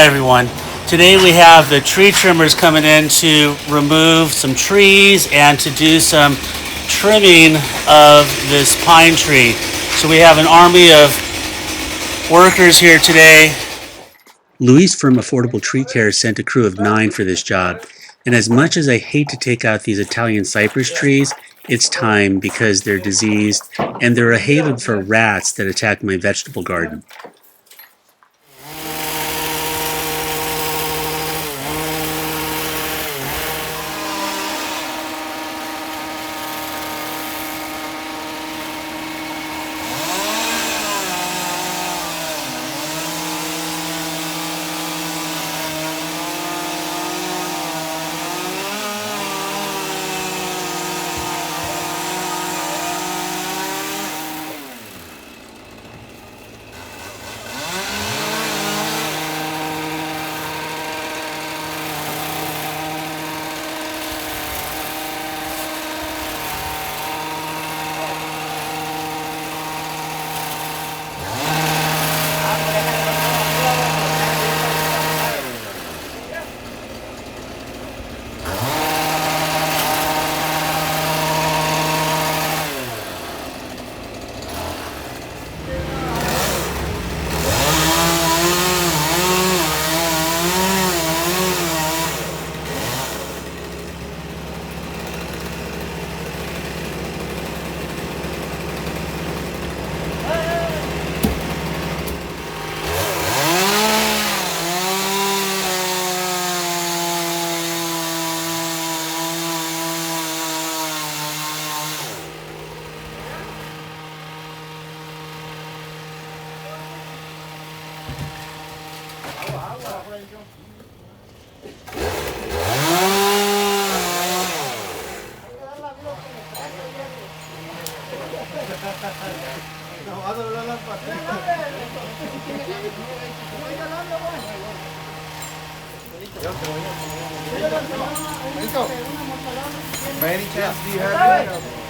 Hi everyone. Today we have the tree trimmers coming in to remove some trees and to do some trimming of this pine tree. So we have an army of workers here today. Louise from Affordable Tree Care sent a crew of 9 for this job. And as much as I hate to take out these Italian cypress trees, it's time because they're diseased and they're a haven for rats that attack my vegetable garden. By any chance, do you have any?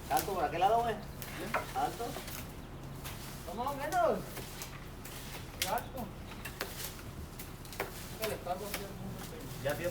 ¿Alto por aquel lado, güey? ¿Alto? Más o menos. Alto. Ya, tío,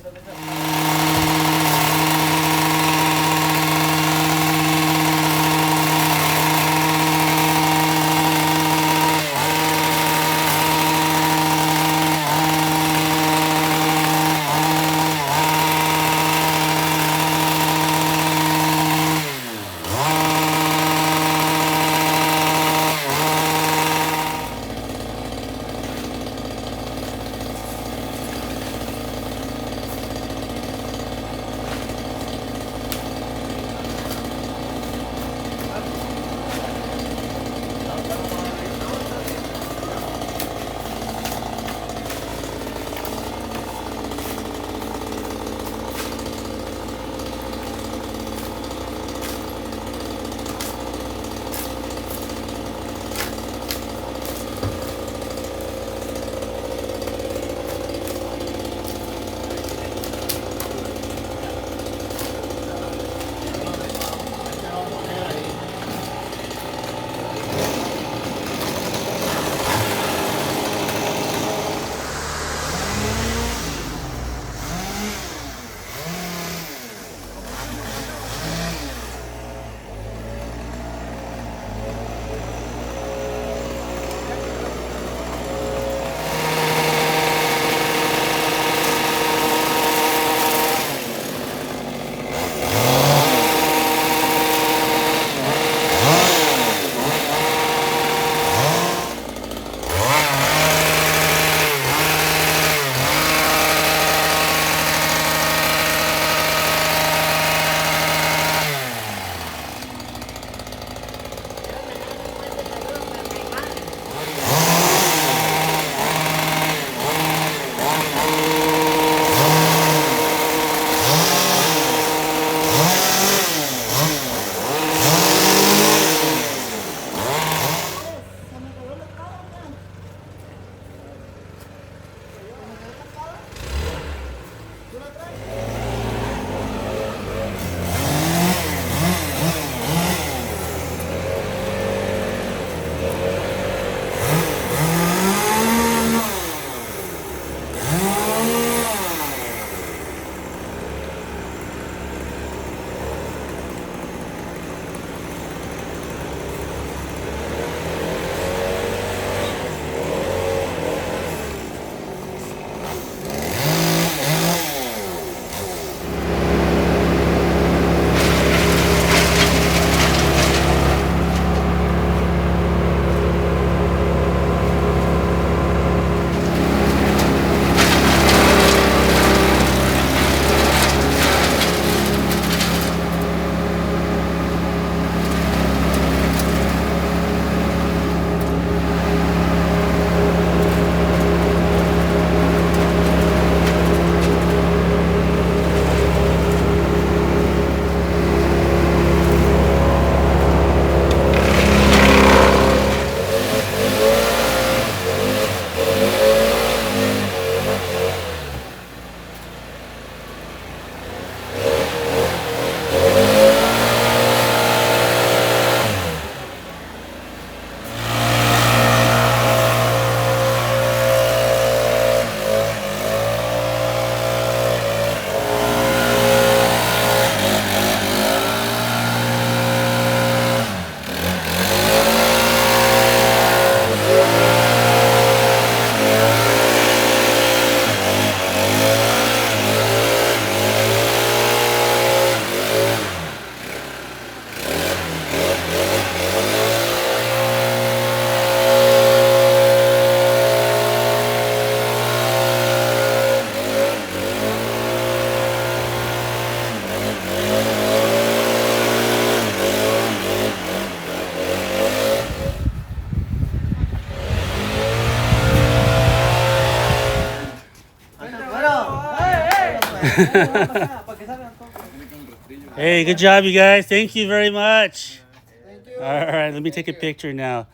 Hey, good job, you guys. Thank you very much. Thank you. All right, let me take a picture now.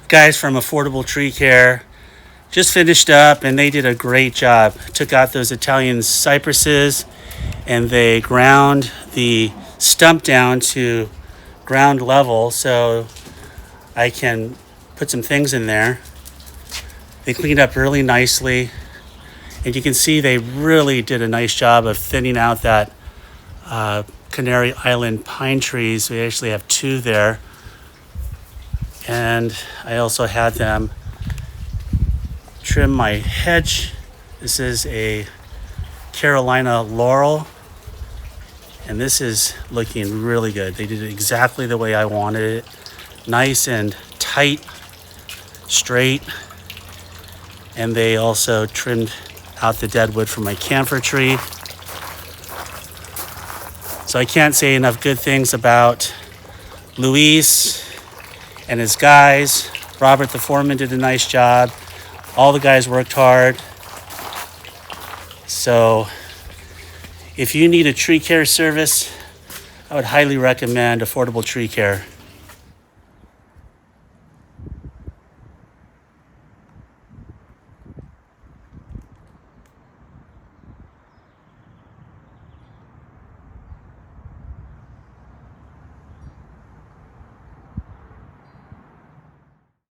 Guys from Affordable Tree Care just finished up and they did a great job. Took out those Italian cypresses and they ground the stump down to ground level so I can put some things in there. They cleaned up really nicely and you can see they really did a nice job of thinning out that Canary Island pine trees. We actually have 2 there. And I also had them trim my hedge. This is a Carolina Laurel. And this is looking really good. They did it exactly the way I wanted it. Nice and tight, straight. And they also trimmed out the dead wood from my camphor tree. So I can't say enough good things about Luis and his guys. Robert the foreman did a nice job. All the guys worked hard. So if you need a tree care service, I would highly recommend Affordable Tree Care.